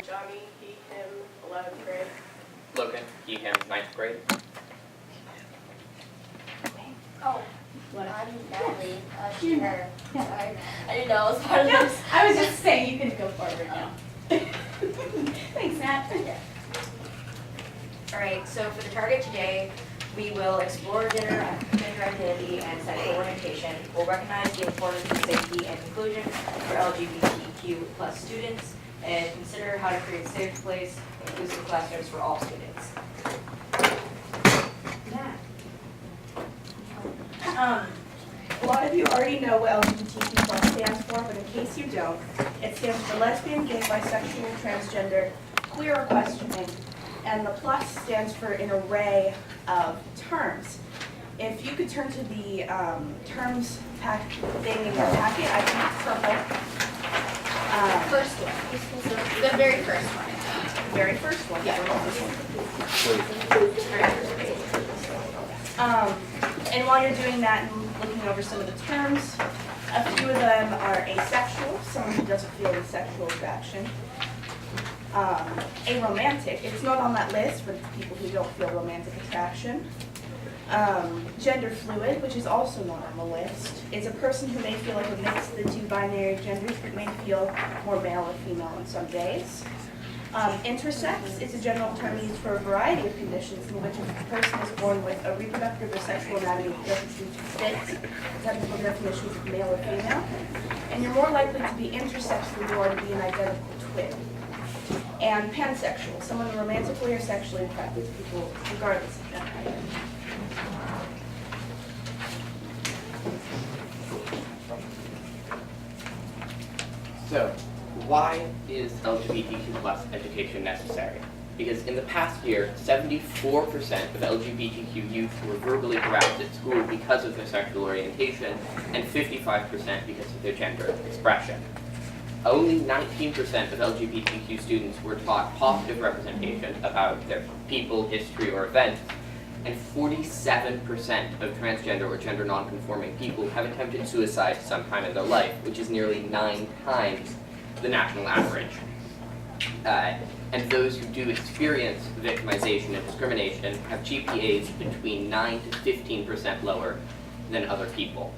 Johnny, he, him, 11th grade. Logan, he, him, 9th grade. Oh, What? I'm Natalie. She, her. Sorry. I didn't know it was part of No, this. I was just saying you can go forward now. Thanks, Nat. Yeah. Alright, so for the target today, we will explore gender identity and sexual orientation. We'll recognize the importance of safety and inclusion for LGBTQ plus students, and consider how to create a safe place, inclusive classrooms for all students. Nat. A lot of you already know what LGBTQ+ stands for, but in case you don't, it stands for lesbian, gay, bisexual, transgender, queer, or questioning, and the plus stands for an array of terms. If you could turn to the terms thing in your packet, I think it's purple. First one. The very first one. Very first one. Yeah. And while you're doing that and looking over some of the terms, a few of them are asexual, someone who doesn't feel any sexual attraction. Aromantic, it's not on that list, but it's people who don't feel romantic attraction. Gender fluid, which is also not on the list, is a person who may feel like a mix of the two binary genders, but may feel more male or female on some days. Intersex is a general term used for a variety of conditions in which a person is born with a reproductive or sexual anatomy that doesn't seem to fit technical definitions of male or female. And you're more likely to be intersex than you are to be an identical twin. And pansexual, someone romantically or sexually attracted to people regardless of gender identity. So, why is LGBTQ+ education necessary? Because in the past year, 74% of LGBTQ youth were verbally harassed at school because of their sexual orientation, and 55% because of their gender expression. Only 19% of LGBTQ students were taught positive representation about their people, history, or events, and 47% of transgender or gender nonconforming people have attempted suicide sometime in their life, which is nearly 9 times the national average. And those who do experience victimization and discrimination have GPAs between 9 to 15% lower than other people.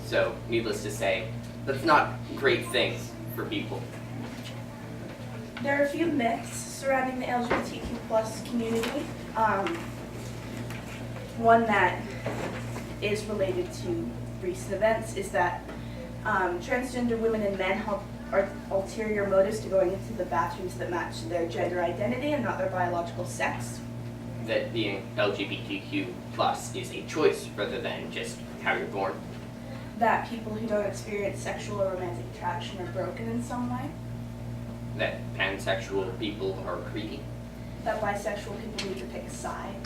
So, needless to say, that's not great things for people. There are a few myths surrounding the LGBTQ+ community. One that is related to recent events is that transgender women and men have ulterior motives to going into the bathrooms that match their gender identity and not their biological sex. That being LGBTQ+ is a choice rather than just how you're born. That people who don't experience sexual or romantic attraction are broken in some way. That pansexual people are creepy. That bisexual people need to pick a side.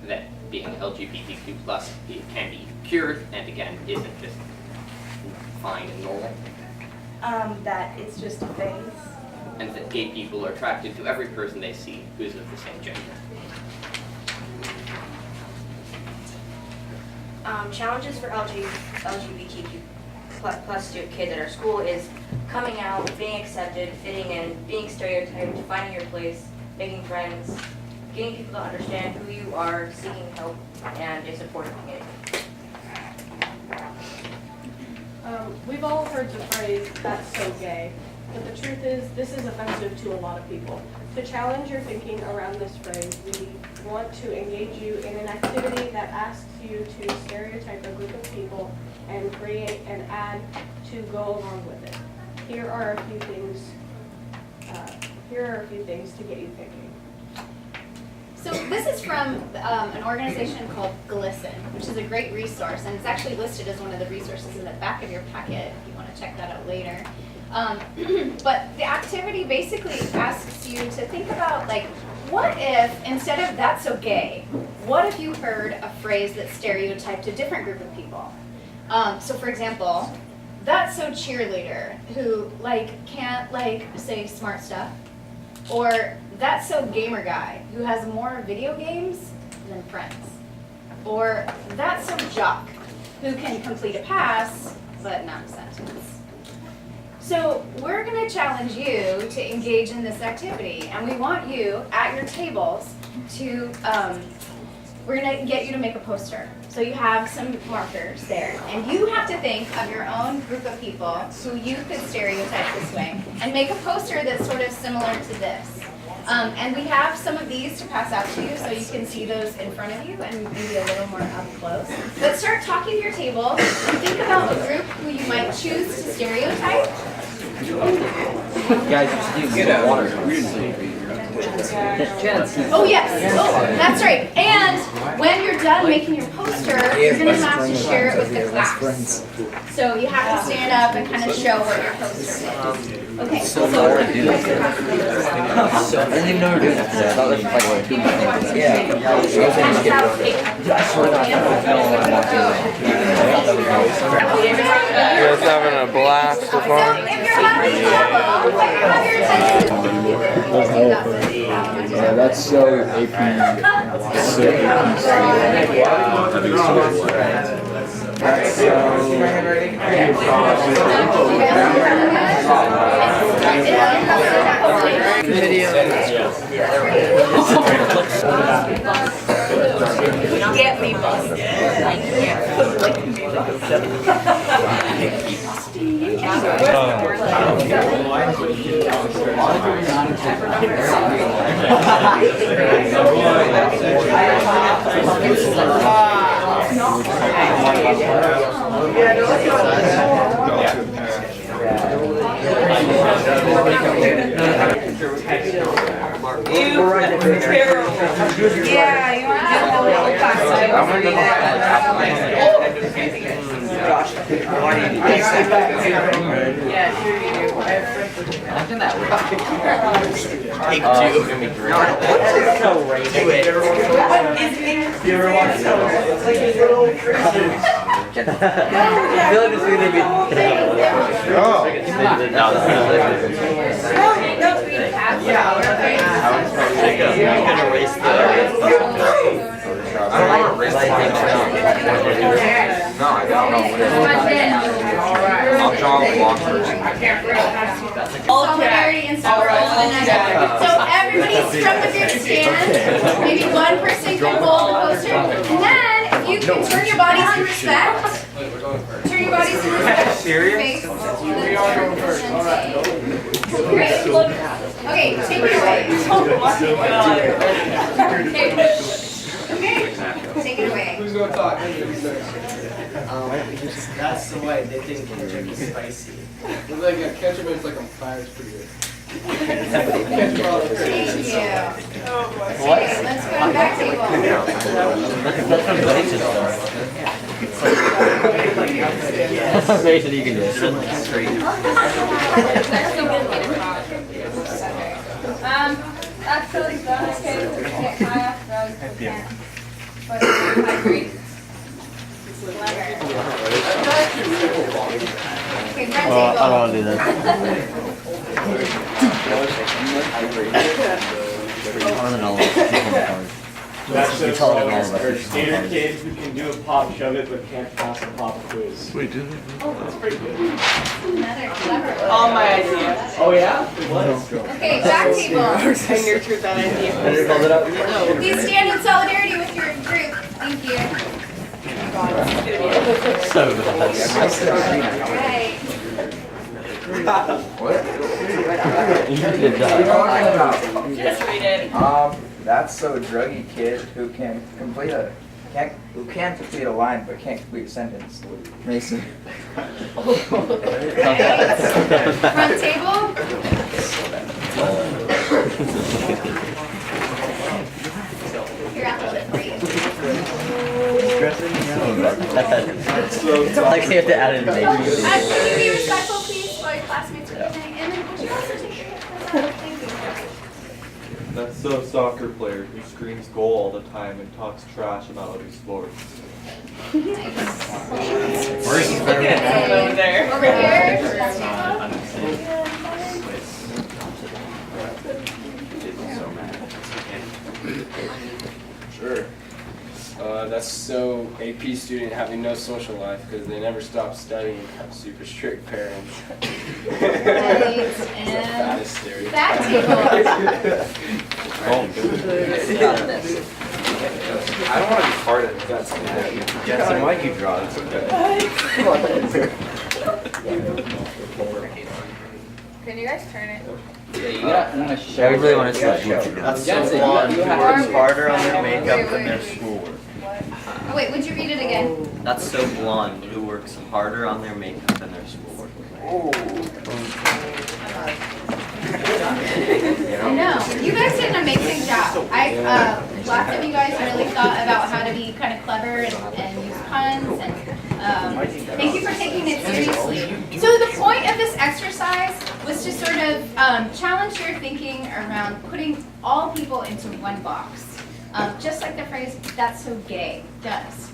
That being LGBTQ+, it can be cured, and again, isn't just fine and normal. That it's just a phase. And that gay people are attracted to every person they see who is of the same gender. Challenges for LGBTQ plus kids at our school is coming out, being accepted, fitting in, being stereotyped, finding your place, making friends, getting people to understand who you are, seeking help, and a supportive community. We've all heard the phrase, "that's so gay," but the truth is, this is offensive to a lot of people. To challenge your thinking around this phrase, we want to engage you in an activity that asks you to stereotype a group of people and create an ad to go along with it. Here are a few things to get you thinking. So this is from an organization called GLISTEN, which is a great resource, and it's actually listed as one of the resources in the back of your packet if you want to check that out later. But the activity basically asks you to think about, like, what if, instead of "that's so gay," what if you heard a phrase that stereotyped a different group of people? So for example, "that's so cheerleader," who, like, can't, like, say smart stuff. Or "that's so gamer guy," who has more video games than friends. Or "that's so jock," who can complete a pass, but not a sentence. So we're gonna challenge you to engage in this activity, and we want you at your tables to, we're gonna get you to make a poster. So you have some markers there, and you have to think of your own group of people who you could stereotype this way, and make a poster that's sort of similar to this. And we have some of these to pass out to you, so you can see those in front of you and maybe a little more up close. But start talking to your table, and think about a group who you might choose to stereotype. Guys, you get water. Oh yes, oh, that's right. And when you're done making your poster, you're gonna have to share it with the class. So you have to stand up and kind of show what your poster is. Okay, so. I didn't even know we were doing that today. I thought it was like 2 minutes. Yeah. You guys having a blast so So far? if you're having trouble, have your attention. Yeah, that's so AP. So Get me busted. Yeah, you want to have a little class. Take two. Do it. I feel like this is gonna be. Solidarity and support one another. So everybody from the group stand. Maybe one person can hold the poster. And then if you can turn your bodies in respect. Turn your bodies in respect. Serious? Great. Okay, take it away. Okay, take it away. Who's gonna talk? That's the way they think ketchup is spicy. It's like a ketchup, but it's like on fire. It's pretty good. Ketchup all the Thank crazy. you. Okay, let's go to back That's amazing you can do it. That's so done, okay, we get high off drugs, we can't. But hydrate. Okay, front I don't table. want to do that. I don't know. That's You just tell it all about for it. standard kids who can do a pop shove it but can't pass a pop quiz. Wait, did it? That's pretty good. Another clever one. All my ideas. Oh yeah? What? Okay, back table. I nurtured that idea. Please stand in solidarity with your group. Thank you. So bad. Right. Just read it. That's so druggy kid who can complete a line but can't complete a sentence. Mason. Front table. Here, I'll hold it for you. It's like you have to add it in baby. Can you be respectful, please, while your classmates are eating? And then would you also take your Thank you. That's so soccer player who screams goal all the time and talks trash about other sports. Nice. Over there. Over here. Sure. that's so AP student having no social life because they never stop studying and have super strict parents. Right, That's the fattest stereotype. I don't want to be part of it. That's Jensen, why'd you draw this? Can you guys turn it? Yeah, we really want to see that. That's so blonde. Who works harder on their makeup than their schoolwork? Oh, wait, would you read it again? That's so blonde. Who works harder on their makeup than their schoolwork? I know. You guys did an amazing job. Lots of you guys really thought about how to be kind of clever and use puns, and thank you for taking it seriously. So the point of this exercise was to sort of challenge your thinking around putting all people into one box. Just like the phrase, "that's so gay," does,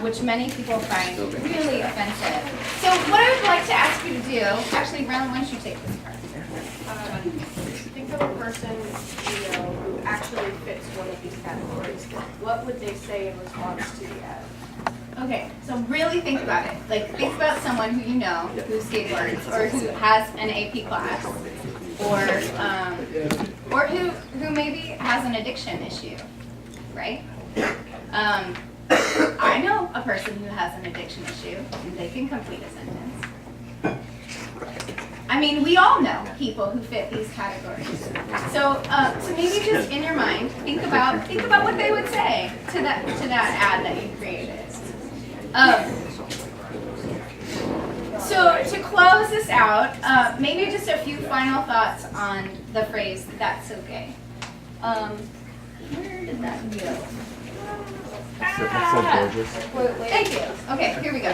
which many people find really offensive. So what I would like to ask you to do, actually, Ron, why don't you take this part? Think of a person you know who actually fits one of these categories. What would they say in response to the ad? Okay, so really think about it. Like, think about someone who you know who skateboards or who has an AP class, or who maybe has an addiction issue, right? I know a person who has an addiction issue, and they can complete a sentence. I mean, we all know people who fit these categories. So maybe just in your mind, think about what they would say to that ad that you created. So to close this out, maybe just a few final thoughts on the phrase "that's so gay." Where did that go? Thank you. Okay, here we go.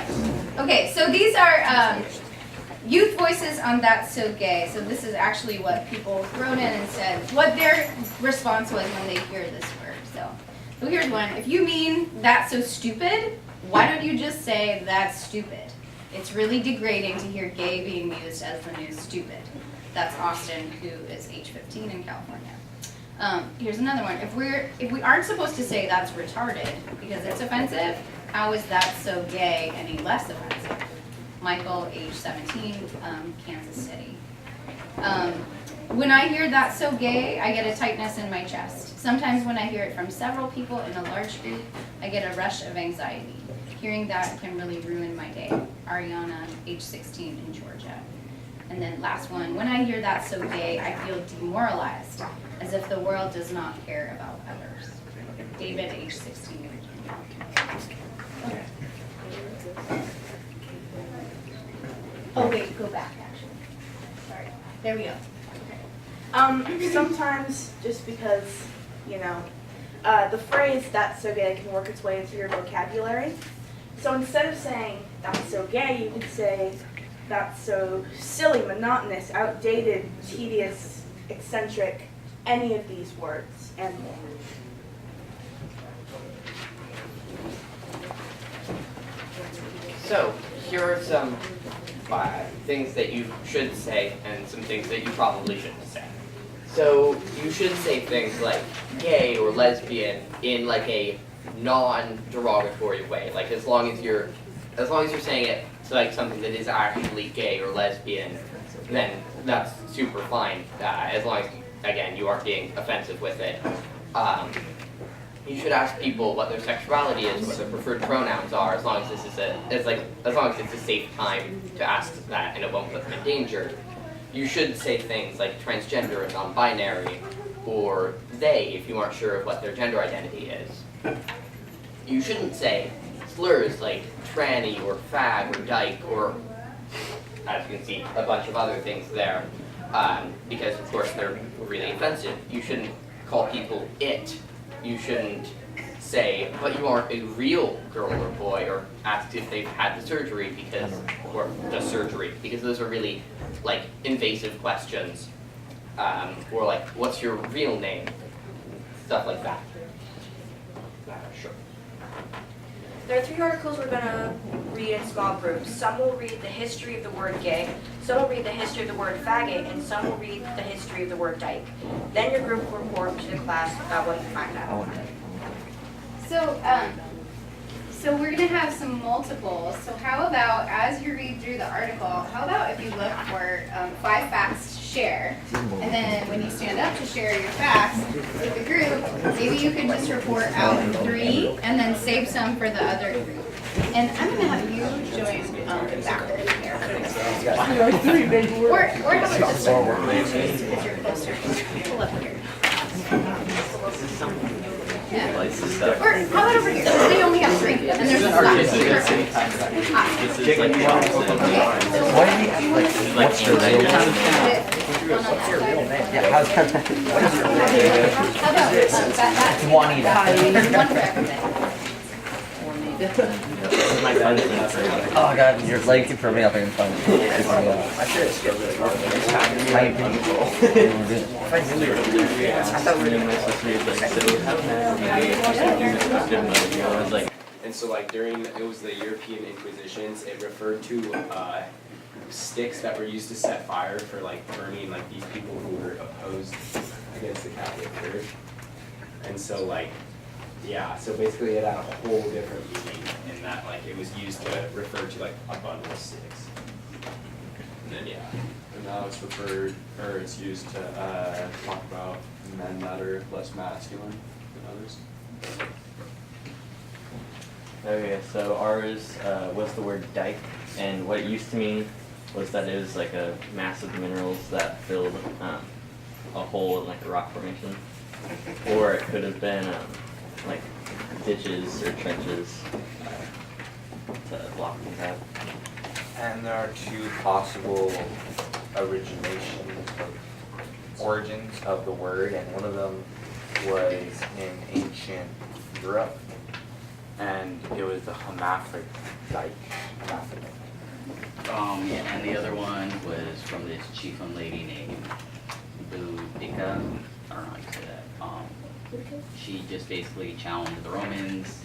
Okay, so these are youth voices on "that's so gay." So this is actually what people wrote in and said, what their response was when they hear this word. So here's one. If you mean "that's so stupid," why don't you just say "that's stupid"? It's really degrading to hear gay being used as the new stupid. That's Austin, who is age 15 in California. Here's another one. If we aren't supposed to say "that's retarded" because it's offensive, how is "that so gay" any less offensive? Michael, age 17, Kansas City. When I hear "that's so gay," I get a tightness in my chest. Sometimes when I hear it from several people in a large group, I get a rush of anxiety. Hearing that can really ruin my day. Ariana, age 16, in Georgia. And then last one, when I hear "that's so gay," I feel demoralized, as if the world does not care about others. David, age 16, in Virginia. Oh wait, go back actually. Sorry. There we go. Sometimes just because, you know, the phrase "that's so gay" can work its way into your vocabulary. So instead of saying "that's so gay," you could say "that's so silly, monotonous, outdated, tedious, eccentric," any of these words and more. So, here are some things that you should say and some things that you probably shouldn't say. So, you should say things like gay or lesbian in like a non-derogatory way. Like as long as you're saying it to like something that is actually gay or lesbian, then that's super fine. As long as, again, you aren't being offensive with it. You should ask people what their sexuality is, what their preferred pronouns are, as long as this is as long as it's a safe time to ask that and it won't put them in danger. You should say things like transgender and non-binary, or they if you aren't sure of what their gender identity is. You shouldn't say slurs like tranny or fag or dyke or, as you can see, a bunch of other things there, because of course they're really offensive. You shouldn't call people it. You shouldn't say, but you aren't a real girl or boy, or ask if they've had the surgery because those are really like invasive questions, or like, what's your real name? Stuff like that. Sure. There are 3 articles we're going to read in small groups. Some will read the history of the word gay, some will read the history of the word faggot, and some will read the history of the word dyke. Then your group will report to the class about what you find out. So So we're gonna have some multiples. So how about, as you read through the article, how about if you look for 5 facts to share, and then when you stand up to share your facts with the group, maybe you could just report out 3 and then save some for the other group. And I'm gonna have you join backward here. Or how about just if you're closer, pull up here. Yeah. Or how about over here? They only have 3, and there's a slide. What's your real name? Yeah, how's that? How about that? Juanita. One for everybody. Oh god, you're like for me, I think it's fun. I should have skipped really hard. And so like during, it was the European Inquisitions, it referred to sticks that were used to set fire for like burning like these people who were opposed against the Catholic Church. And so like, yeah, so basically it had a whole different meaning in that like it was used to refer to like a bundle of sticks. And then yeah. And now it's referred, or it's used to talk about men that are less masculine than others. Okay, so ours was the word dike, and what it used to mean was that it was like a mass of minerals that filled a hole in like a rock formation, or it could have been like ditches or trenches to block things out. And there are 2 possible origins of the word, and one of them was in ancient Europe, and it was the hermaphrodite. And the other one was from this chieftain lady named Boudica. I don't know how you say that. She just basically challenged the Romans.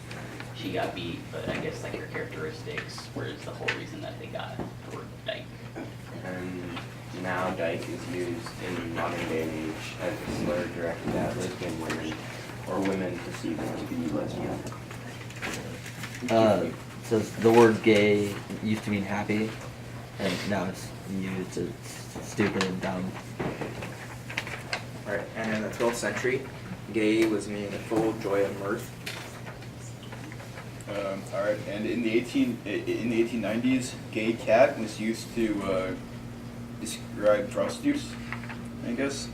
She got beat, but I guess like her characteristics was the whole reason that they got the word dike. And now dyke is used in modern day and age as a slur directed at lesbian women or women perceived to be lesbian. So the word gay used to mean happy, and now it's used as stupid and dumb. Alright, and in the 12th century, gay was meaning the full joy of mirth. Alright, and in the 1890s, gay cat was used to describe prostitutes, I guess.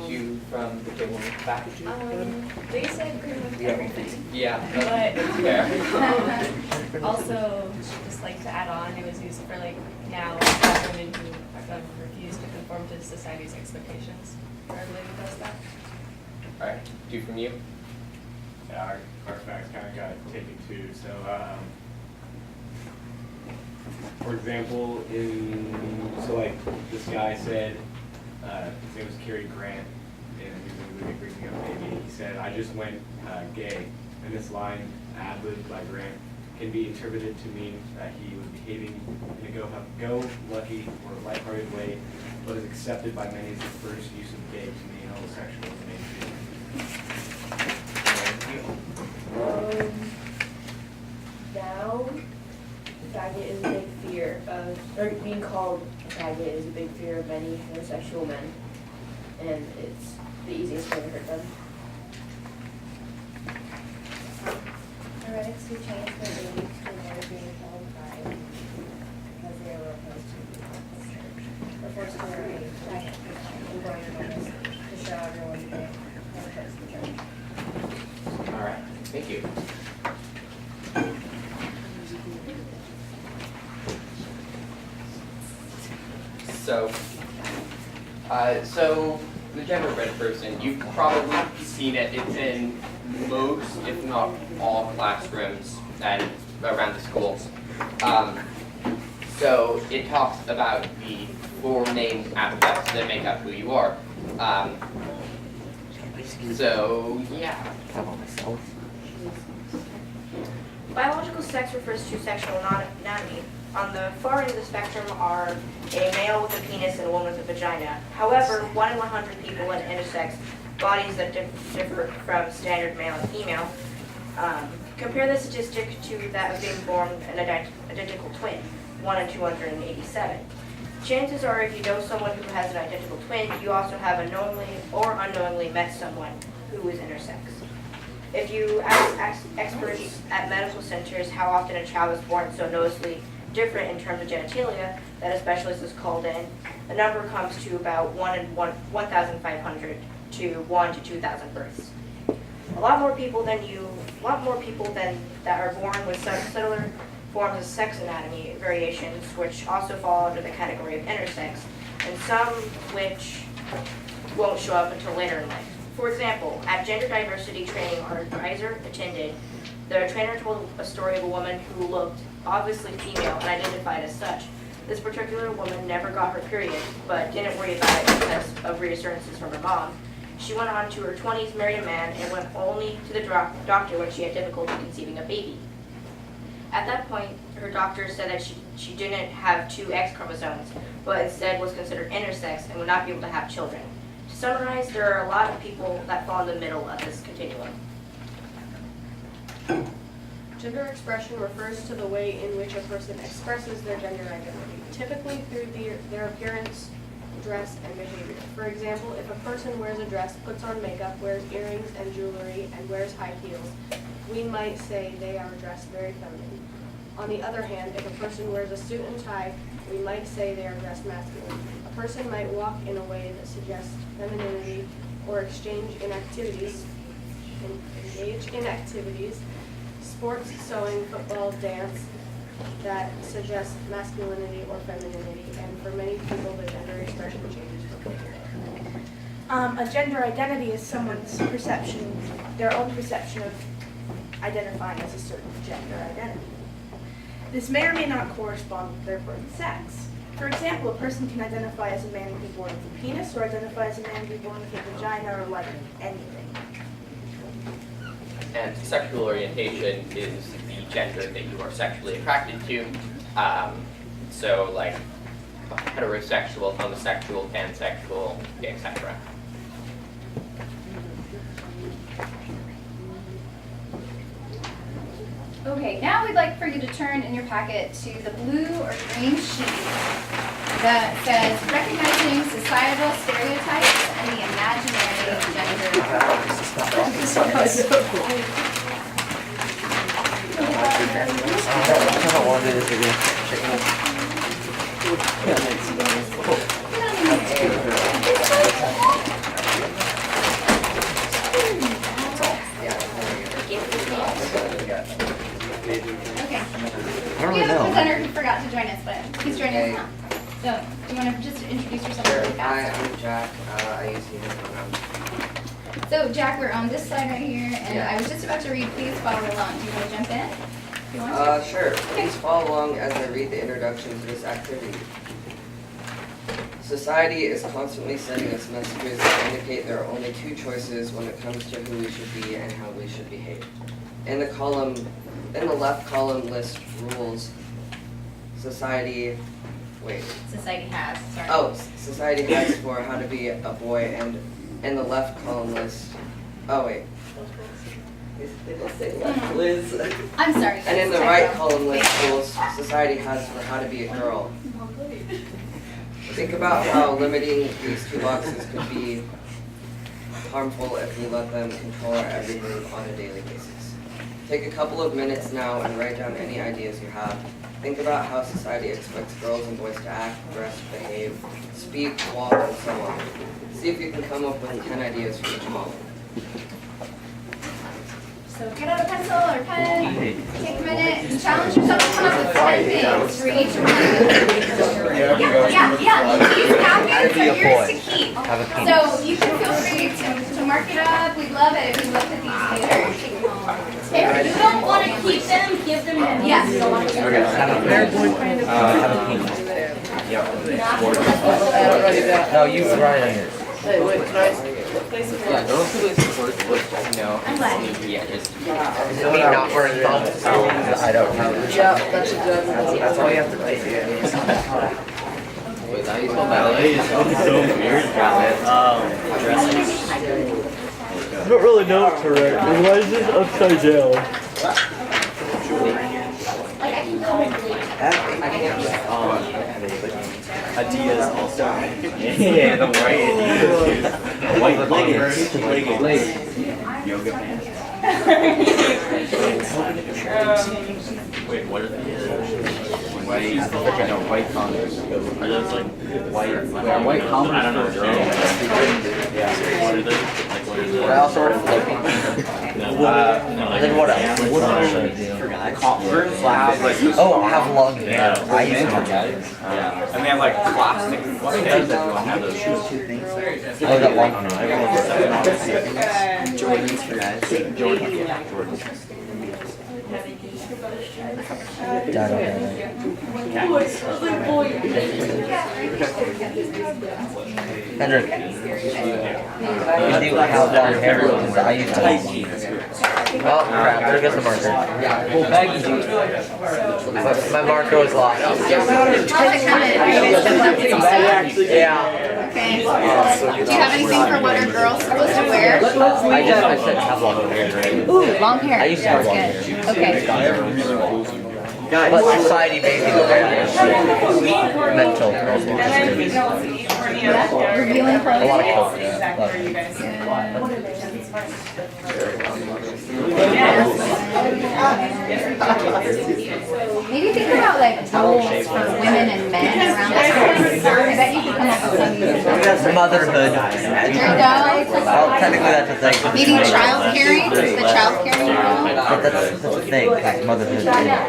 You from the table back at you? They said pretty much everything. Yeah. But also, just like to add on, it was used for like now women who refuse to conform to society's expectations. I believe it does that. Alright, 2 from you? Yeah, our facts kind of got taken too. So, for example, like this guy said, his name was Cary Grant, and he was in the movie Bring Me Up Baby. He said, "I just went gay," and this line, ad-libbed by Grant, can be interpreted to mean that he was behaving in a go-lucky or lighthearted way, but is accepted by many as the first use of gay to mean homosexual in the mainstream. Now, faggot is a big fear of, or being called a faggot is a big fear of many heterosexual men, and it's the easiest way to hurt them. Heretics who changed their beliefs to avoid being held by because they were opposed to the church, were forced to wear a faggot and going notice to show everyone they were opposed to the church. Alright, thank you. So the gender-read person, you've probably seen it. It's in most, if not all, classrooms and around the schools. So it talks about the 4 main aspects that make up who you are. So yeah. Biological sex refers to sexual anatomy. On the far end of the spectrum are a male with a penis and a woman with a vagina. However, 1 in 100 people in intersex bodies that differ from standard male and female. Compare the statistic to that of being born an identical twin, 1 in 287. Chances are if you know someone who has an identical twin, you also have unknowingly or unknowingly met someone who is intersex. If you ask experts at medical centers how often a child is born so noticeably different in terms of genitalia that a specialist is called in, the number comes to about 1 in 1,500 to 1 to 2,000 births. A lot more people than that are born with subtler forms of sex anatomy variations, which also fall under the category of intersex, and some which won't show up until later in life. For example, at gender diversity training our advisor attended, the trainer told a story of a woman who looked obviously female and identified as such. This particular woman never got her period, but didn't worry about it because of reassurances from her mom. She went on to her 20s, married a man, and went only to the doctor when she had difficulty conceiving a baby. At that point, her doctor said that she didn't have 2 X chromosomes, but instead was considered intersex and would not be able to have children. To summarize, there are a lot of people that fall in the middle of this continuum. Gender expression refers to the way in which a person expresses their gender identity, typically through their appearance, dress, and behavior. For example, if a person wears a dress, puts on makeup, wears earrings and jewelry, and wears high heels, we might say they are dressed very feminine. On the other hand, if a person wears a suit and tie, we might say they are dressed masculine. A person might walk in a way that suggests femininity or engage in activities, sports, sewing, football, dance, that suggest masculinity or femininity, and for many people the gender expression changes from day to day. A gender identity is someone's perception, their own perception of identifying as a certain gender identity. This may or may not correspond with their birth sex. For example, a person can identify as a man and be born with a penis, or identify as a man and be born with a vagina, or like anything. And sexual orientation is the gender that you are sexually attracted to. So like heterosexual, homosexual, pansexual, etc. Okay, now we'd like for you to turn in your packet to the blue or green sheet that says recognizing societal stereotypes and the imaginary Okay. We have a presenter who forgot to join us, but he's joining us now. So, do you want to just introduce yourself really fast? Hi, I'm Jack. I use he, him pronouns. So, Jack, we're on this slide right here, and I was just about to read, please follow along. Do you want to jump in? If you want to? Sure. Please follow along as I read the introduction to this activity. Society is constantly sending us messages that indicate there are only 2 choices when it comes to who we should be and how we should behave. In the left column list rules. Society has for how to be a boy, and in the left column list. Oh wait. They don't say left, Liz. I'm sorry. And in the right column list rules society has for how to be a girl. Think about how limiting these 2 boxes could be harmful if we let them control our every move on a daily basis. Take a couple of minutes now and write down any ideas you have. Think about how society expects girls and boys to act, dress, behave, speak, walk, and so on. See if you can come up with 10 ideas for each moment. So get out a pencil or pen, take a minute, and challenge yourself to come up with 10 things for each one. These napkins are yours to keep. So you can feel free to mark it up. We'd love it if you looked at these later. If you don't want to keep them, give them to me. Yes, you don't want to keep them. No, you write on yours. Hey, wait, can I? Yeah, don't place the first. No. I'm glad. Yeah, just. Is it me not wearing gloves? I don't know. Yeah, that's exactly. That's all you have to do. Wait, that ballet is so weird. Dresses. I don't really know what to write. Why is this upside down? Adidas also. Yeah, the white Adidas. White leggings. Yoga pants. Wait, what are these? White, no, white Converse. Are those like white? Yeah, white Converse. I don't know. Girl. Yeah. What are those? Like what is it? What else are floating? No, Then what else? Converse have like the have long hair. I used to have that. Yeah. And they have like plastic things that don't have those shoes. Oh, that long hair. Jordans for guys. Jordans. Yeah, Jordans. Hendrik, you do have long hair because I used to have long hair. Oh crap, there goes the marker. Well, baggy jeans. My marker was lost. How's it coming? Are you guys still practicing? Yeah. Okay. Do you have anything for what are girls supposed to wear? I said have long hair. Ooh, long hair. I used to have long That's hair. good. Okay. But society made me look like this. Mental. Revealing A lot of clothing. Maybe think about like roles for women and men around the house. I bet you could come up with some. Motherhood. There you go. Well, technically that's a thing. Maybe child caring. The child caring role. But that's a thing, because motherhood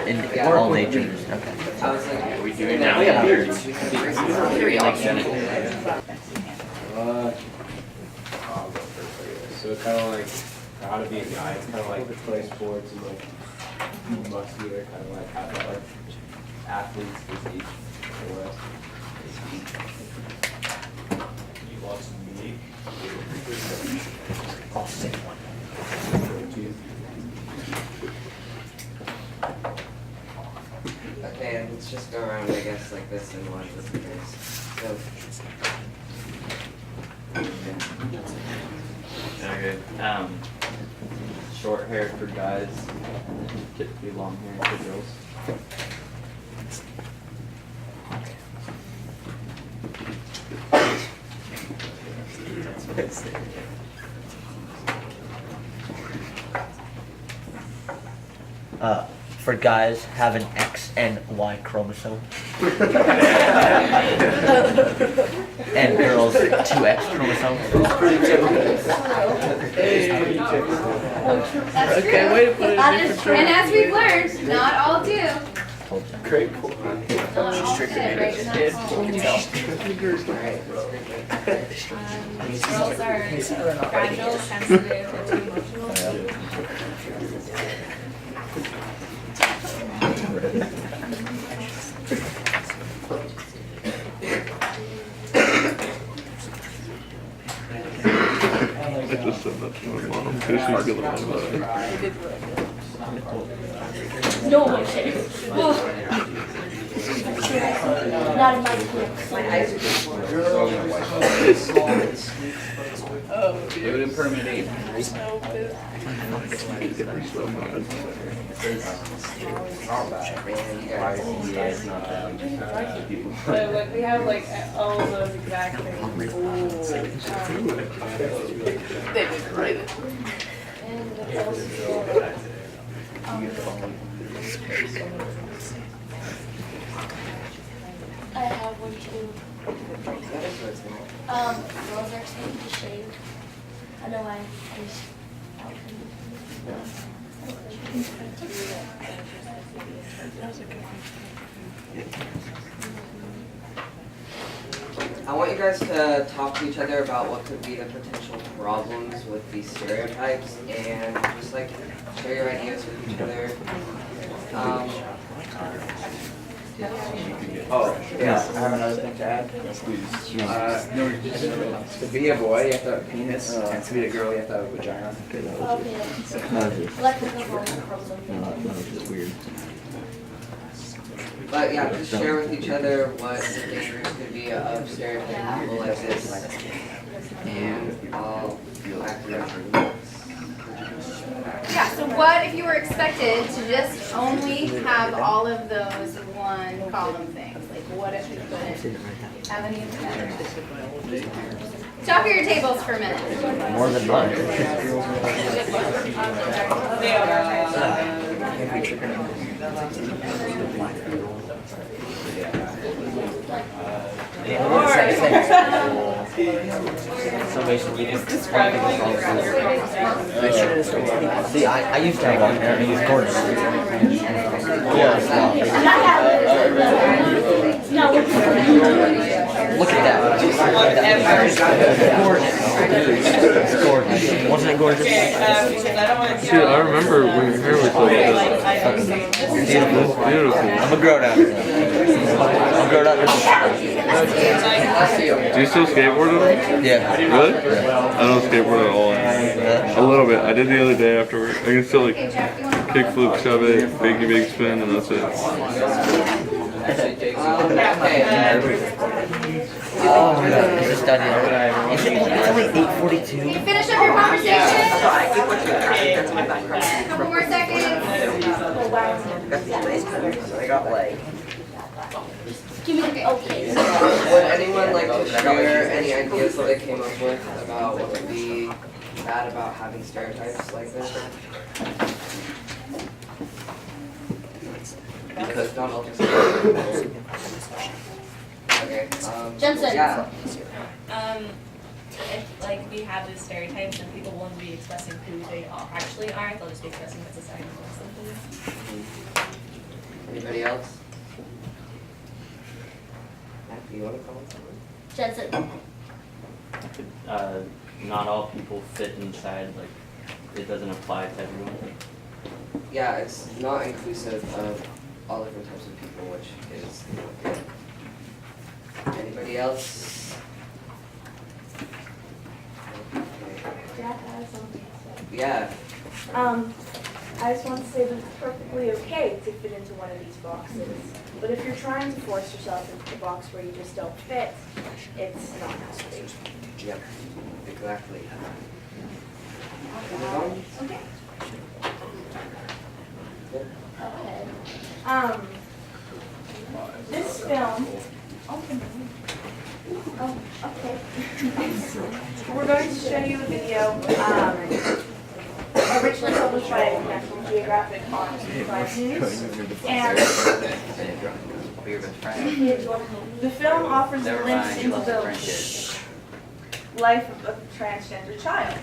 in all natures. Okay. Are we doing now? I'll go first, I guess. So it's kind of like how to be a guy. It's kind of like play sports and like be muscular, kind of like have that like athlete's physique or what. You want some meat? I'll say one. Okay, let's just go around, I guess, like this and watch this in case. So, Okay. Short hair for guys, typically long hair for girls. For guys, have an X and Y chromosome. And girls, 2X chromosomes. That's true. Okay, way to put it in That different is true. And as we've learned, not all do. Great point. Not all fit, right? Not all. Girls are fragile, sensitive, and too emotional. I just said that to my mom. She's arguing about it. No one shame. Not in my books. my eyes are just It would impermanate. But like we have like all those exact things. They didn't write it. And also, I have one too. Girls are saying to shave. I know I just. I want you guys to talk to each other about what could be the potential problems with these stereotypes and just like share your ideas with each other. Oh, yeah, I have another thing to add. Yes, please. To be a boy, you have to have a penis, and to be a girl, you have to have a vagina. Just weird. But yeah, just share with each other what the dangers could be of stereotyping people like this. And I'll go back to that. what if you were expected to just only have all of those one column things? Like what if you couldn't have any of them? Talk your tables for a minute. More than mine. Somebody should be describing See, I used to have one, and it was gorgeous. Look at that. It's gorgeous. Wasn't it gorgeous? Dude, I remember when your hair was like this. Beautiful. Beautiful. I'm a grown up. I'm grown up. Do you still skateboard at all? Yeah. Really? Yeah. I don't skateboard at all. A little bit. I did the other day after work. I can still like kick flip, shove it, big spin, and that's it. Oh my god, is this done yet? It's only 8:42. Can you finish up your conversation? A couple more seconds. I got like. Give me okay. Would anyone like to share any ideas that they came up with about what would be bad about having stereotypes like this? Because not all just. Okay. Jensen. Yeah. If like we have these stereotypes and people won't be expressing who they actually are, they'll just be expressing what society wants them to be. Anybody else? Matthew, you want to comment something? Jensen. Not all people fit inside, like, it doesn't apply to everyone. Yeah, it's not inclusive of all different types of people, which is good. Anybody else? Jack has something to say. Yeah. I just want to say that it's perfectly okay to fit into one of these boxes. But if you're trying to force yourself into a box where you just don't fit, it's not healthy. Yep. Exactly. Okay. Yep. This film. Oh, okay. We're going to show you a video, originally published by National Geographic on Prime News. And the film offers glimpse into the life of a transgender child.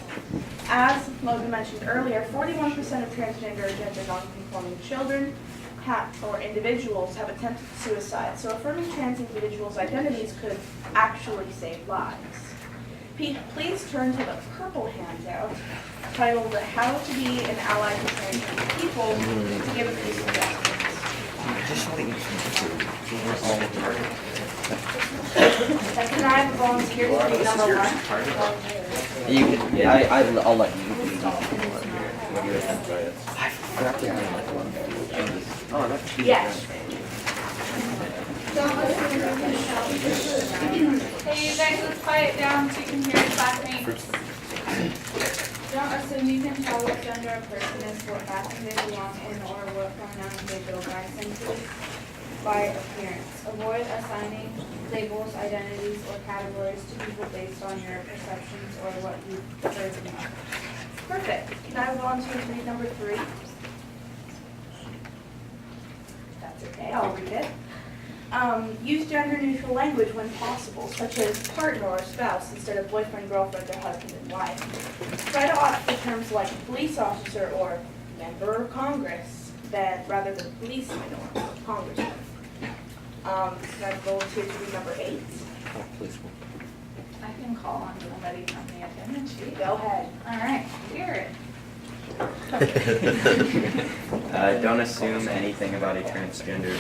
As Logan mentioned earlier, 41% of transgender or gender non-conforming children or individuals have attempted suicide, so affirming trans individuals' identities could actually save lives. Please turn to the purple handout titled "How to Be an Ally to Transgender People" to give a few suggestions. Can I have a volunteer to read number one? You can, yeah, I'll let you. I forgot to name it. Oh, that's Yes. Hey, you guys, let's quiet down so you can hear your classmates. Don't assume you can tell what gender a person is, what bathroom they belong in, or what pronouns they go by appearance. Avoid assigning labels, identities, or categories to people based on your perceptions or what you've heard from others. Perfect. Can I have a volunteer to read number 3? That's okay, I'll read it. Use gender-neutral language when possible, such as partner or spouse instead of boyfriend, girlfriend, or husband and wife. Try to opt for terms like police officer or member of Congress rather than policeman or congressman. Can I have a volunteer to read number 8? Oh, please. I can call on somebody from the attendance sheet. Go ahead. All right, hear it. Don't assume anything about a transgender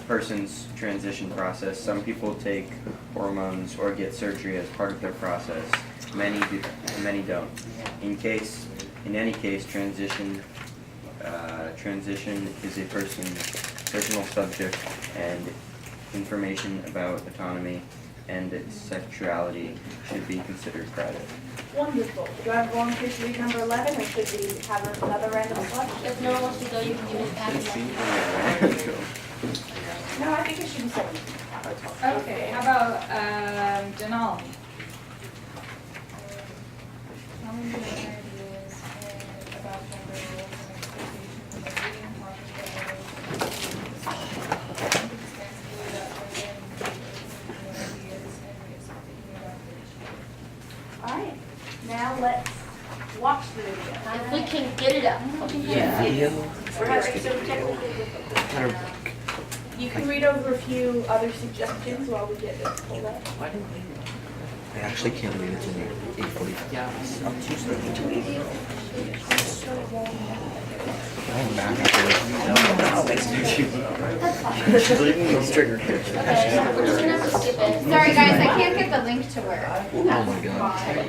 person's transition process. Some people take hormones or get surgery as part of their process. Many do, many don't. In any case, transition is a personal subject, and information about autonomy and sexuality should be considered private. Wonderful. Do I have volunteers to read number 11, or should we have another random selection? If no one wants to go, you can do it after. No, I think it should be 7. Okay, how about, Denali? How many ideas about gender roles and expectations in the reading, talking about Alright, now let's watch the video. If we can get it up. We're having some technical. You can read over a few other suggestions while we get this pulled up. I actually can't read it until 8:45. Yeah, I'm too I'm back after this. Trigger. Sorry guys, I can't get the link to work. Oh my god.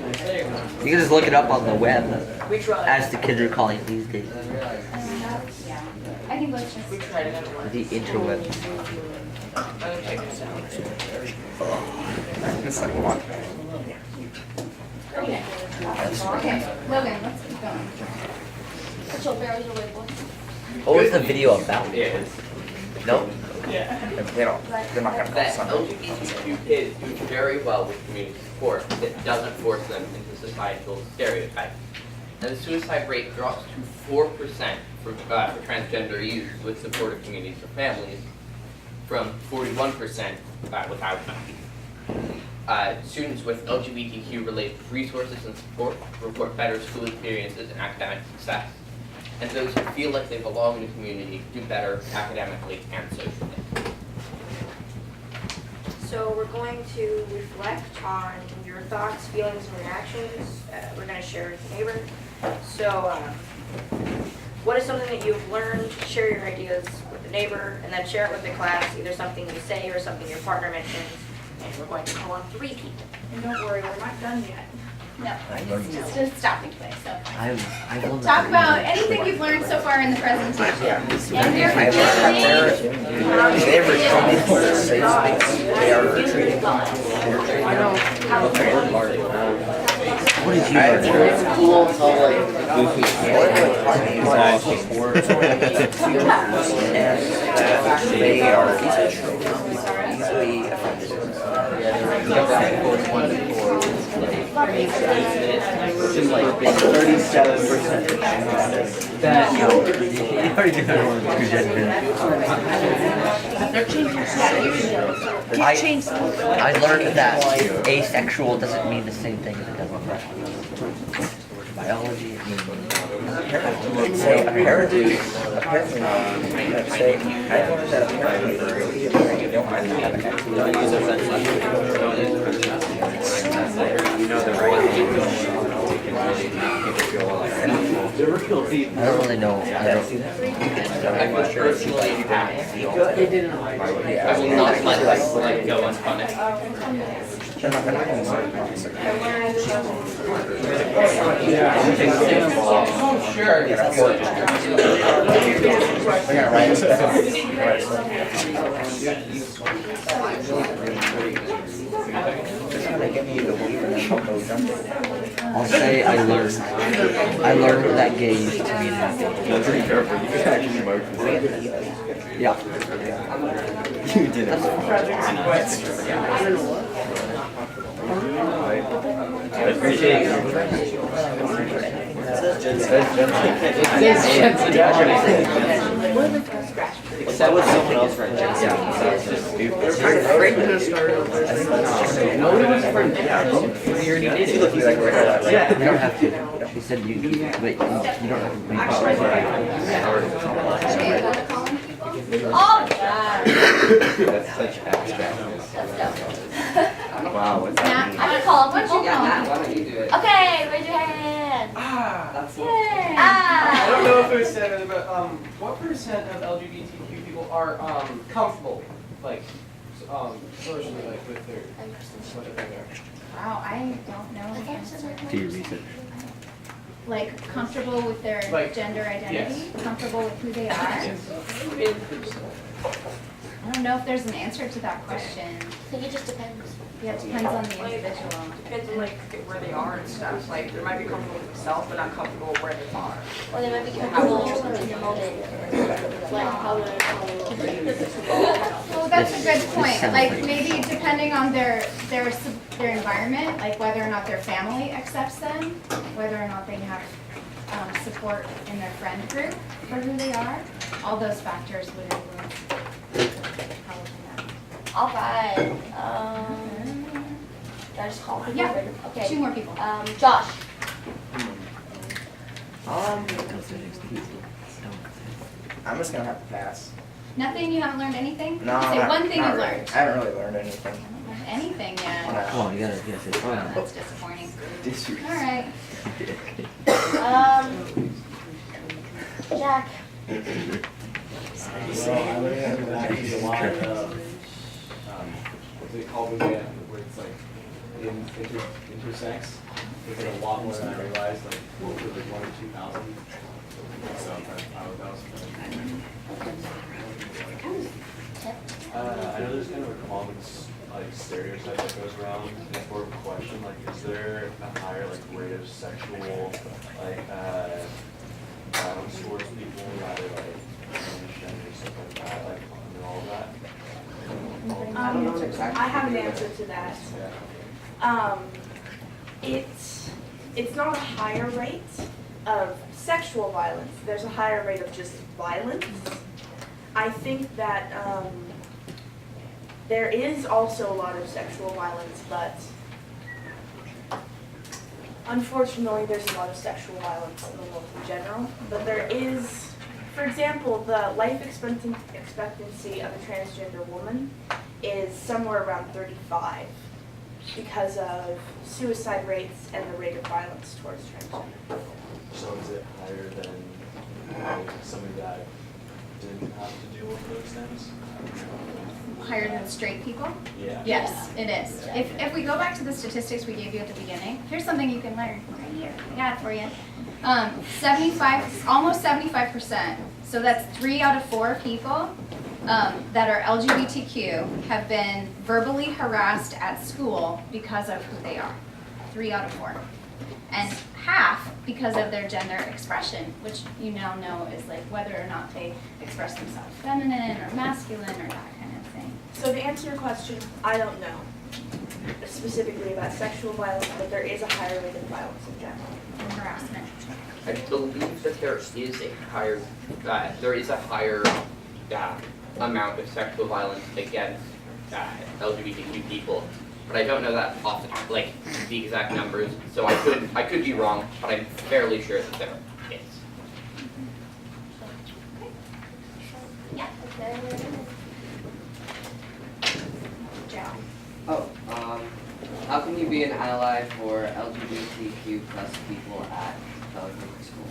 You can just look it up on the web, as the kids are calling it these days. I think let's just. The interweb. Okay. Okay, Logan, let's keep going. Put your berries away, boy. What was the video about? No? They're not gonna that LGBTQ kids do very well with community support that doesn't force them into societal stereotypes. And the suicide rate drops to 4% for transgender youth with supportive communities or families, from 41% without them. Students with LGBTQ-related resources and support report better school experiences and academic success. And those who feel like they belong in the community do better academically and socially. So we're going to reflect on your thoughts, feelings, and reactions. We're going to share with the neighbor. So what is something that you've learned? Share your ideas with the neighbor, and then share it with the class, either something you say or something your partner mentions. And we're going to call on 3 people. And don't worry, we're not done yet. No, it's just stopping place, so. I love Talk about anything you've learned so far in the presentation. And your feelings. What did you learn? It's cool how like They are easily offended. Which is like 37%. That you already did that one. I learned that asexual doesn't mean the same thing as it does in biology. Apparently, let's say, I learned that apparently you don't have to have an you know the right thing. I don't really know. I will not let this go unpunished. Sure. I'll say I learned that gay used to be an Pretty careful. You can actually smoke. Yeah. You did it. I appreciate it. That was someone else for Jensen. Yeah, that's just stupid. Nobody was for you already did it. Yeah, you don't have to. She said you but you don't have to be Oh! That's such abstractness. Wow, what's Nah, that? I'm gonna call him. Why don't you do it? Okay, raise your hand. That's Yay. I don't know if it was said, but what percent of LGBTQ people are comfortable, like, socially, like, with their, whatever they are? Wow, I don't know. Do your research. Like comfortable with their gender identity, comfortable with who they are. I don't know if there's an answer to that question. I think it just depends. Yeah, it depends on the individual. Depends on like where they are and stuff. Like they might be comfortable with themselves, but not comfortable where they are. Or they might be comfortable in the moment. Well, that's a good point. Like maybe depending on their environment, like whether or not their family accepts them, whether or not they have support in their friend group for who they are, all those factors would influence probably that. All right. Can I just call people? Yeah. Okay. 2 more people. Josh. I'm just gonna have to pass. Nothing? You haven't learned anything? No, Say not- one thing not you've really. learned. I haven't really learned anything. Learned anything yet? No. Come on, you gotta say Oh, that's disappointing. Disrespect. All right. Jack. So I learned that there's actually a lot of, what's it called when it's like intersex. It's like a lot more than I realized, like over like 1 or 2,000. So that was I know there's kind of a common like stereotype that goes around, and it's more of a question, like is there a higher like rate of sexual like violence towards people that are like transgender, stuff like that, like under all of that? I don't know exactly. I have an answer to that. It's not a higher rate of sexual violence. There's a higher rate of just violence. I think that there is also a lot of sexual violence, but unfortunately there's a lot of sexual violence in the world in general. But there is, for example, the life expectancy of a transgender woman is somewhere around 35 because of suicide rates and the rate of violence towards transgender people. So is it higher than like somebody that didn't have to deal with those things? Higher than straight people? Yeah. Yes, it is. If we go back to the statistics we gave you at the beginning, here's something you can learn right here. I got it for you. 75, almost 75%. So that's 3 out of 4 people that are LGBTQ have been verbally harassed at school because of who they are. 3 out of 4. And half because of their gender expression, which you now know is like whether or not they express themselves feminine or masculine or that kind of thing. So to answer your question, I don't know specifically about sexual violence, but there is a higher rate of violence in general. And harassment. I believe that there is a higher amount of sexual violence against LGBTQ people, but I don't know that off the exact numbers. So I could be wrong, but I'm fairly sure that there is. Yeah. Joe. Oh, how can you be an ally for LGBTQ plus people at elementary school?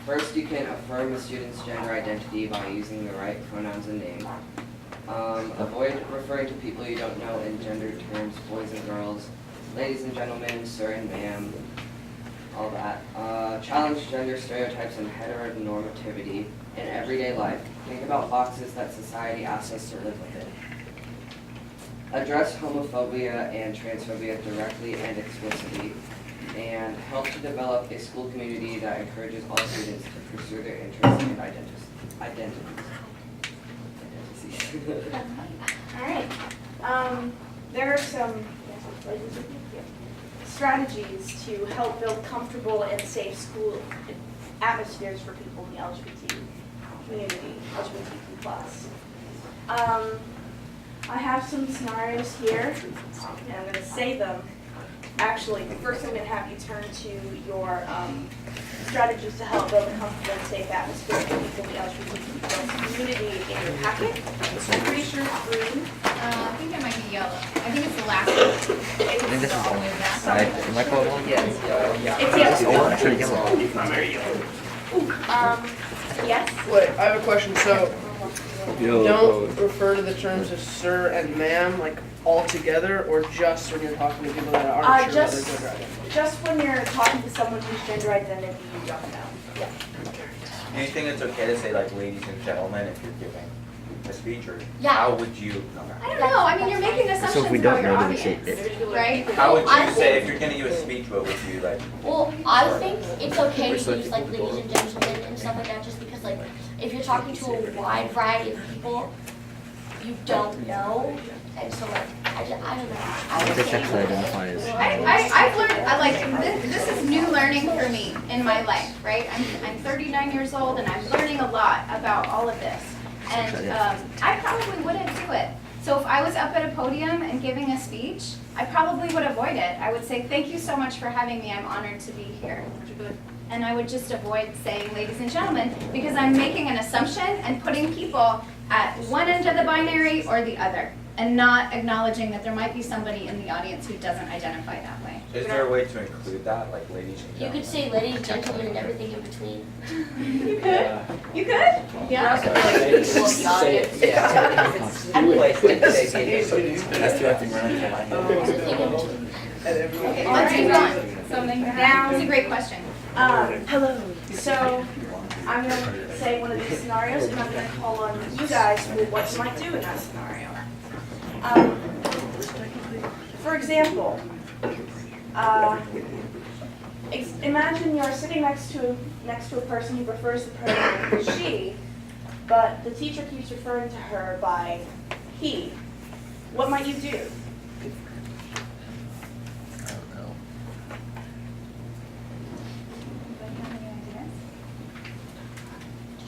First, you can affirm a student's gender identity by using the right pronouns and name. Avoid referring to people you don't know in gendered terms, boys and girls, ladies and gentlemen, sir and ma'am, all that. Challenge gender stereotypes and heteronormativity in everyday life. Think about boxes that society asks us to live within. Address homophobia and transphobia directly and explicitly, and help to develop a school community that encourages all students to pursue their interests and identities. All right. There are some strategies to help build comfortable and safe school atmospheres for people in the LGBT community, LGBTQ+. I have some scenarios here, and I'm going to say them. Actually, first I'm going to have you turn to your strategies to help build a comfortable and safe atmosphere for people in the LGBTQ community in your packet. I'm pretty sure it's green. I think it might be yellow. I think it's the last one. I think this is the side. Am I called one? Yes, It's yellow. Orange or yellow? Yes? Wait, I have a question. So, Yellow don't color. refer to the terms of sir and ma'am like all together, or just when you're talking to people that aren't sure about their gender identity? Just when you're talking to someone whose gender identity you don't know. Yeah. Do you think it's okay to say like ladies and gentlemen if you're giving a speech, or Yeah. how would you? I don't know, I mean, you're making assumptions we about don't your know, do we say audience, right? How would I you say, if you're gonna give a speech, what would you like? Well, I think it's okay to use like ladies and gentlemen and stuff like that, just because like if you're talking to a wide variety of people you don't know, and so like I don't know. I would say I've learned, this is new learning for me in my life, right? I'm 39 years old and I'm learning a lot about all of this. And I probably wouldn't do it. So if I was up at a podium and giving a speech, I probably would avoid it. I would say, thank you so much for having me, I'm honored to be here. And I would just avoid saying ladies and gentlemen, because I'm making an assumption and putting people at one end of the binary or the other, and not acknowledging that there might be somebody in the audience who doesn't identify that way. Is there a way to include that, like ladies and You gentlemen? could say ladies, gentlemen, and everything in between. You could? You could? Yeah. That's the thing we're Okay, let's keep going. Now, it's a great question. Hello. So I'm going to say one of these scenarios, and I'm going to call on you guys for what you might do in that scenario. For example, imagine you're sitting next to a person who prefers the pronoun she, but the teacher keeps referring to her by he. What might you do?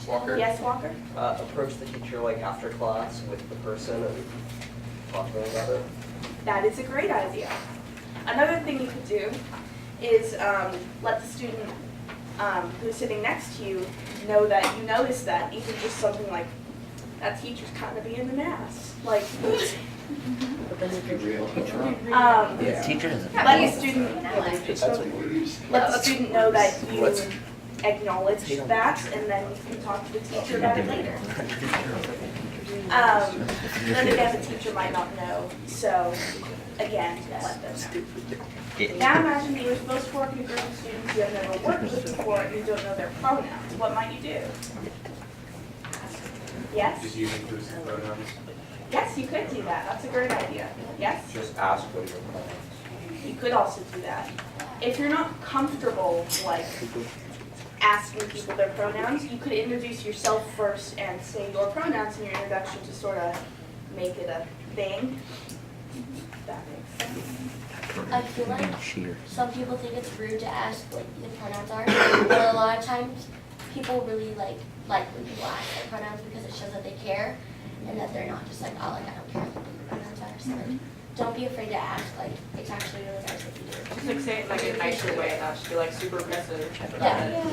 Walker? Yes, Walker? Approach the teacher like after class with the person and talk to them about it. That is a great idea. Another thing you could do is let the student who's sitting next to you know that you noticed that, even just something like, that teacher's kind of being an ass. Like, But then if you're real, teacher doesn't. Let the student know that you acknowledge that, and then you can talk to the teacher about it later. Then again, the teacher might not know, so again, let them know. Now imagine that you're supposed to work in a group of students you have never worked with before and you don't know their pronouns. What might you do? Yes? Just use inclusive pronouns? Yes, you could do that. That's a great idea. Yes? Just ask what are your pronouns. You could also do that. If you're not comfortable, like, asking people their pronouns, you could introduce yourself first and say your pronouns in your introduction to sort of make it a thing. That makes sense. I feel like some people think it's rude to ask what the pronouns are, but a lot of times people really like when people ask their pronouns because it shows that they care and that they're not just like, oh, like I don't care what the pronouns are. So like, don't be afraid to ask. Like, it's actually really nice if you do. Just like say it like in a nicer way, not just be like super aggressive. Yeah.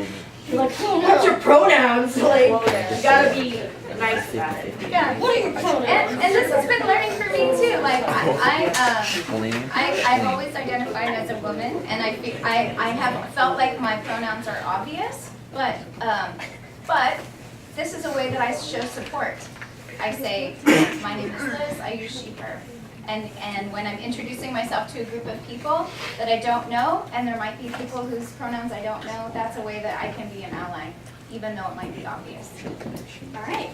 You're like, oh, what's your pronouns? Like, you gotta be nice about it. Yeah. What are your pronouns? And this has been learning for me too. Like I've always identified as a woman, and I have felt like my pronouns are obvious, but this is a way that I show support. I say, my name is Liz, I use she, her. And when I'm introducing myself to a group of people that I don't know, and there might be people whose pronouns I don't know, that's a way that I can be an ally, even though it might be obvious. All right.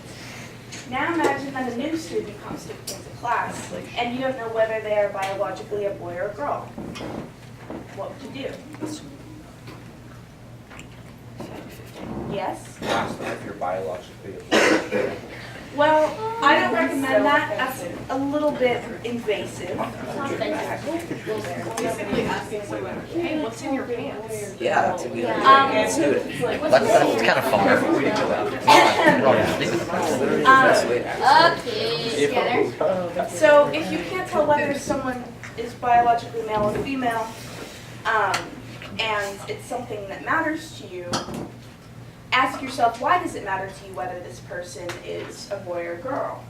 Now imagine that a new student comes into class, and you don't know whether they are biologically a boy or a girl. What would you do? Yes? Ask them if you're biologically a boy. Well, I don't recommend that. That's a little bit invasive. Basically asking someone, hey, what's in your pants? Yeah, that's a good idea. Let's do it. That's kind of fun. Okay. So if you can't tell whether someone is biologically male or female, and it's something that matters to you, ask yourself, why does it matter to you whether this person is a boy or a girl?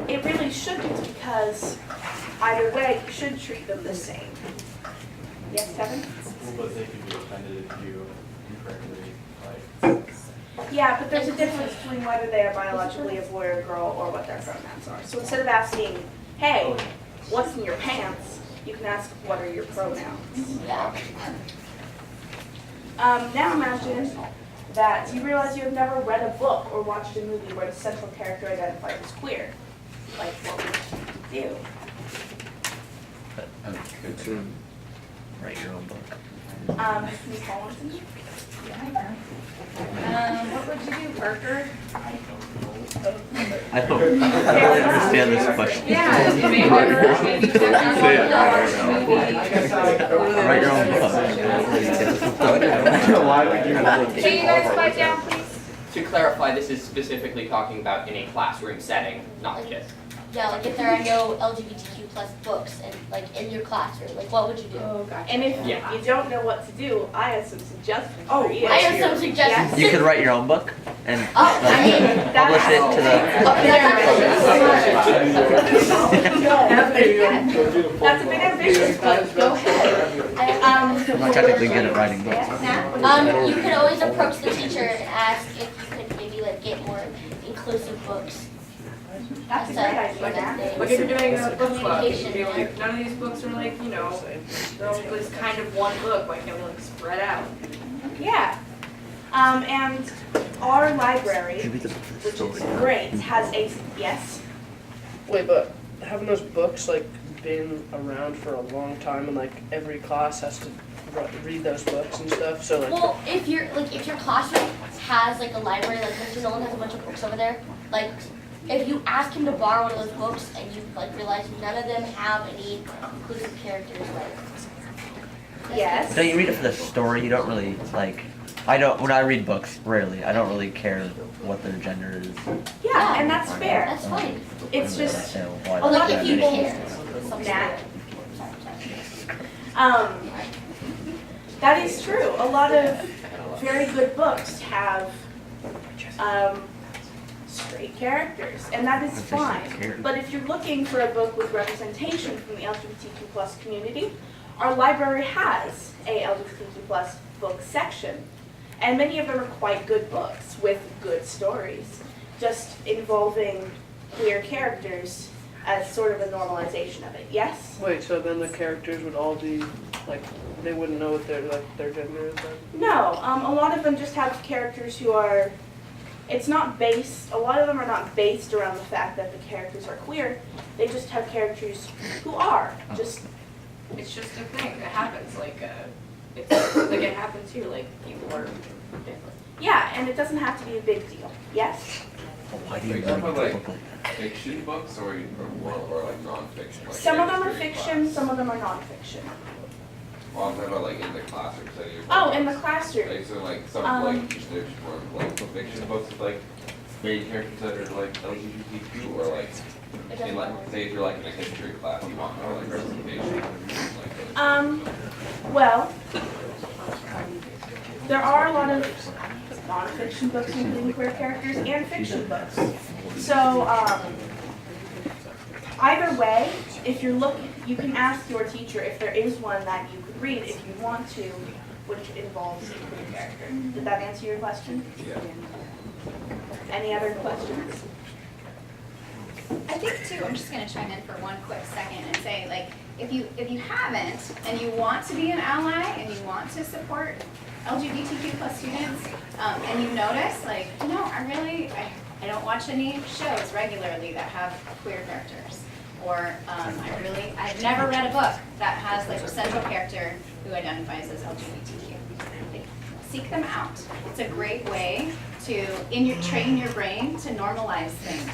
It really shouldn't, because either way, you should treat them the same. Yes, Kevin? But they could be offended if you incorrectly, Yeah, but there's a difference between whether they are biologically a boy or a girl or what their pronouns are. So instead of asking, hey, what's in your pants, you can ask, what are your pronouns? Yeah. Now imagine that you realize you have never read a book or watched a movie where the central character identified as queer. Like, what would you do? Write your own book. Ms. Hollingston? What would you do, Parker? I don't really understand this question. Yeah. Write your own book. Why would you Can you guys quiet down, please? To clarify, this is specifically talking about in a classroom setting, not just. Yeah, like if there are no LGBTQ plus books and like in your classroom, like what would you do? Oh, gotcha. And if Yeah. you don't know what to do, I have some suggestions for you. I have some suggestions. You could write your own book and Oh, I mean, publish it to That's a bit ambitious, but go ahead. I'm not technically good at writing books. you could always approach the teacher and ask if you could maybe like get more inclusive books. That's a great idea. Like if you're doing a book club, you Communication, could be like, none of these books are like, you know, they're all this kind of one book, like they're like spread out. Yeah. And our library, which is great, has a, yes? Wait, but haven't those books like been around for a long time and like every class has to read those books and stuff? So like, Well, if your classroom has like a library, like Mr. Nolan has a bunch of books over there, like if you ask him to borrow one of those books and you like realize none of them have any inclusive characters, like Yes. Don't you read it for the story? You don't really like. I don't. When I read books, rarely. I don't really care what their gender is. Yeah, and that's fair. that's fine. It's just, Oh, like if you care. Nat. That is true. A lot of very good books have straight characters, and that is fine. But if you're looking for a book with representation from the LGBTQ plus community, our library has a LGBTQ plus book section, and many of them are quite good books with good stories, just involving queer characters as sort of a normalization of it. Yes? wait, so then the characters would all be like, they wouldn't know what their gender is then? No, a lot of them just have characters who are, it's not based, a lot of them are not based around the fact that the characters are queer. They just have characters who are, just, It's just a thing, it happens, like, it's, like it happens here, like people are different. yeah, and it doesn't have to be a big deal. Yes? Why do Are you you write a talking book about like that? like fiction books or like nonfiction? Like Some of them are history fiction, class? some of them are nonfiction. Well, I'm talking about like in the classroom setting. Oh, in the classroom. Like so, like some like just there's more like fiction books with like main characters that are like LGBTQ or like in like say if you're like in a history class you want more like representation like those. Well, there are a lot of nonfiction books including queer characters and fiction books. So, either way, if you're looking, you can ask your teacher if there is one that you could read if you want to, which involves a queer character. Did that answer your question? Yeah. Any other questions? I think too, I'm just gonna chime in for one quick second and say, like, if you haven't and you want to be an ally and you want to support LGBTQ plus students, and you notice, like, you know, I don't watch any shows regularly that have queer characters. Or I've never read a book that has like a central character who identifies as LGBTQ. Like, seek them out. It's a great way to train your brain to normalize things.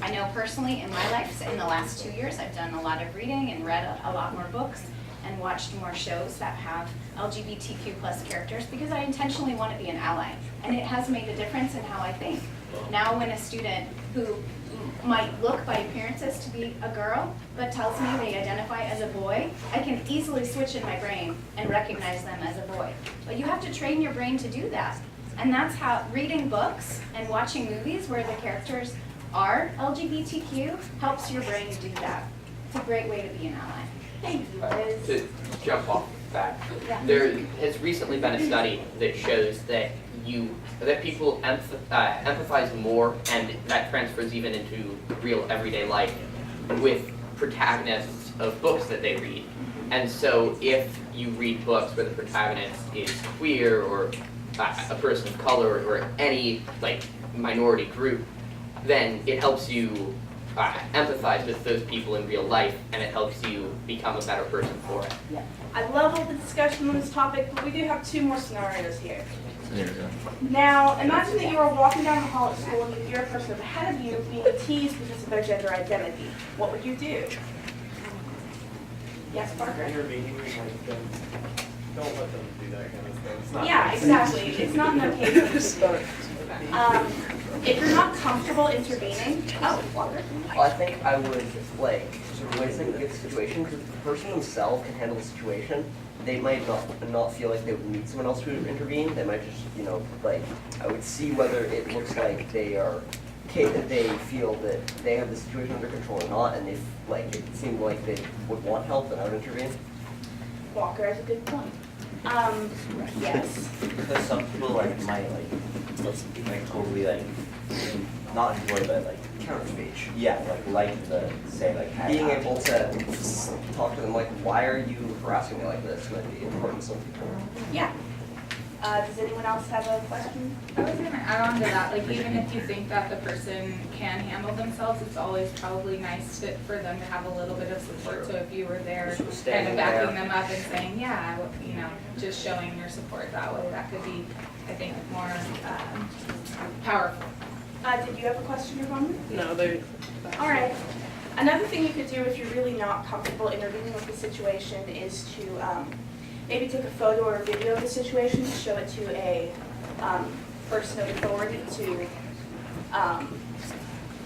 I know personally in my life, in the last 2 years, I've done a lot of reading and read a lot more books and watched more shows that have LGBTQ plus characters because I intentionally want to be an ally. And it has made a difference in how I think. Now when a student who might look by appearances to be a girl, but tells me they identify as a boy, I can easily switch in my brain and recognize them as a boy. But you have to train your brain to do that. And that's how reading books and watching movies where the characters are LGBTQ helps your brain do that. It's a great way to be an ally. Thank you, Liz. To jump off that, Yeah. there has recently been a study that shows that people empathize more, and that transfers even into real everyday life with protagonists of books that they read. And so if you read books where the protagonist is queer or a person of color or any like minority group, then it helps you empathize with those people in real life, and it helps you become a better person for it. I love all the discussion on this topic, but we do have 2 more scenarios here. Now, imagine that you are walking down the hall at school and you hear a person ahead of you being teased because of their gender identity. What would you do? Yes, Parker? Intervening, like, don't let them do that kind of stuff. It's not Yeah, nice. exactly. It's not an okay thing. If you're not comfortable intervening, Walker. Well, I think I would, like, sort of wait a second, get the situation, because if the person themselves can handle the situation, they might not feel like they would need someone else to intervene. They might just, like, I would see whether it looks like they are, that they feel that they have the situation under control or not, and if, like, it seemed like they would want help, then I would intervene. Walker has a good point. Yes. Because some people like might totally like not enjoy but like counter speech. Yeah, like the say like Being able to talk to them like, why are you harassing me like this, might be important to some people. Yeah. Does anyone else have a question? I was gonna add on to that, like even if you think that the person can handle themselves, it's always probably nice for them to have a little bit of support. So if you were there kind of backing them up and saying, yeah, just showing your support that way, that could be, I think, more powerful. Did you have a question or comment? No, they. All right. Another thing you could do if you're really not comfortable intervening with the situation is to maybe take a photo or a video of the situation to show it to a person of authority to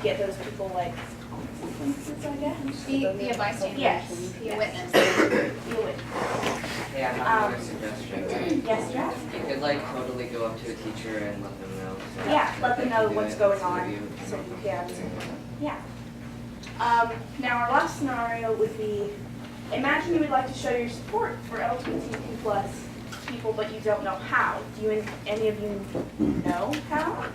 get those people like consequences, I guess. Be a bystander. Yes. Be a witness. Be a witness. Hey, I have another suggestion. Yes, Jeff? You could like totally go up to a teacher and let them know. So Yeah, let them know do what's it, going so on you- so you can. Yeah. Now our last scenario would be, imagine you would like to show your support for LGBTQ plus people, but you don't know how. Do you, any of you know how?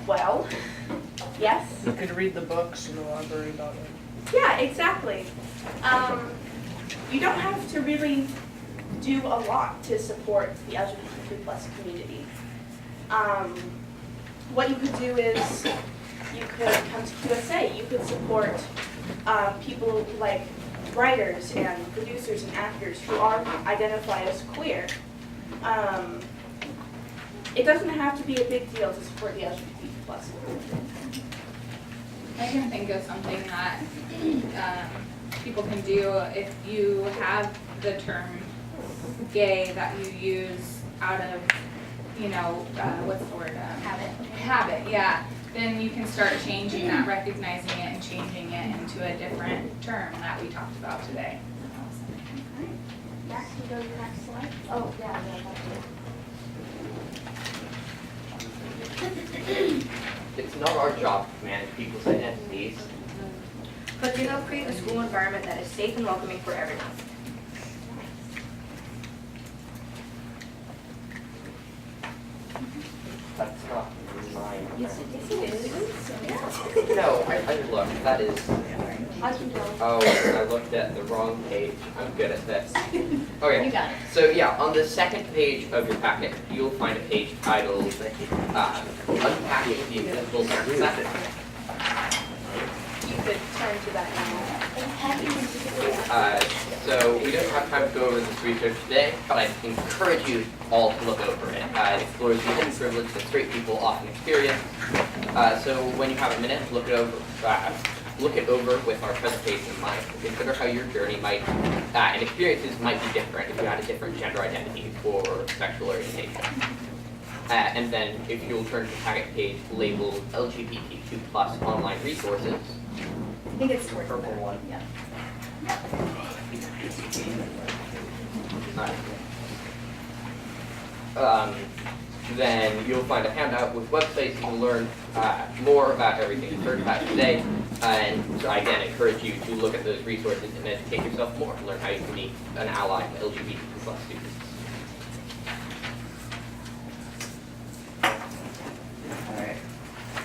Well, yes? You could read the books in the library about it. Yeah, exactly. You don't have to really do a lot to support the LGBTQ plus community. What you could do is you could come to QSA. You could support people like writers and producers and actors who are identified as queer. It doesn't have to be a big deal to support the LGBTQ plus community. I can think of something that people can do if you have the term gay that you use out of, what's the word? Habit, yeah. Then you can start changing that, recognizing it and changing it into a different term that we talked about today. Max, can you go to the next slide? Oh, yeah, It's not our job to manage people's identities. But to help create a school environment that is safe and welcoming for everyone. That's not mine. Yes, it is. No, I looked. That is. I can go. Oh, I looked at the wrong page. I'm good at this. Okay. You got it. So yeah, on the second page of your packet, you'll find a page titled "Unpacking the Invisible Set." You could turn to that now. So we don't have time to go over this research today, but I encourage you all to look over it. It explores the hidden privilege that straight people often experience. So when you have a minute, look it over. Look it over with our presentation in mind. Consider how your journey might and experiences might be different if you had a different gender identity or sexual orientation. And then if you'll turn to the packet page labeled LGBTQ plus online resources. I think it's towards the purple one. Yeah. Then you'll find a handout with websites you can learn more about everything you heard about today. And so I again encourage you to look at those resources and educate yourself more and learn how you can be an ally to LGBTQ plus students. Alright.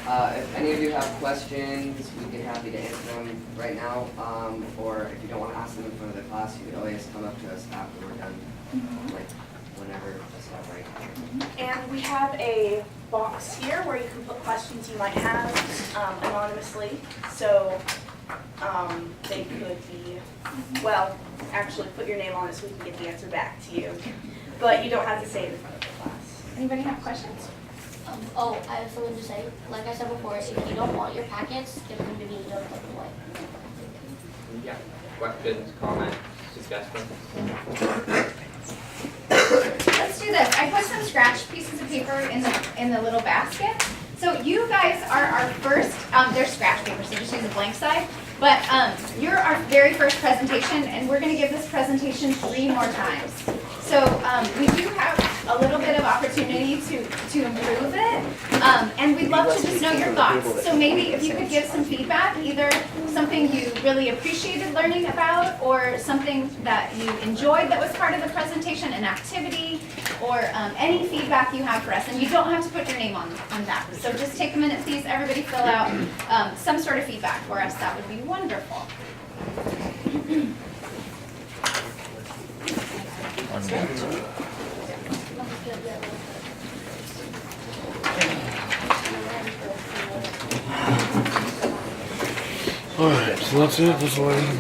If any of you have questions, we'd be happy to answer them right now. Or if you don't want to ask them in front of the class, you can always come up to us after we're done, like whenever that's all right. And we have a box here where you can put questions you might have anonymously. So they could be, well, actually put your name on it so we can get the answer back to you. But you don't have to say it in front of the class. Anybody have questions? Oh, I have something to say. Like I said before, if you don't want your packets, give them to me, don't throw them away. Yeah. Questions, comments, suggestions? Let's do this. I put some scratch pieces of paper in the little basket. So you guys are our first, they're scratch paper, so just use a blank side. But you're our very first presentation, and we're going to give this presentation 3 more times. So we do have a little bit of opportunity to improve it, and we'd love to just know your thoughts. So maybe if you could give some feedback, either something you really appreciated learning about, or something that you enjoyed that was part of the presentation, an activity, or any feedback you have for us. And you don't have to put your name on that. So just take a minute, please, everybody fill out some sort of feedback for us. That would be wonderful. Alright, so that's it. That's all I want to be.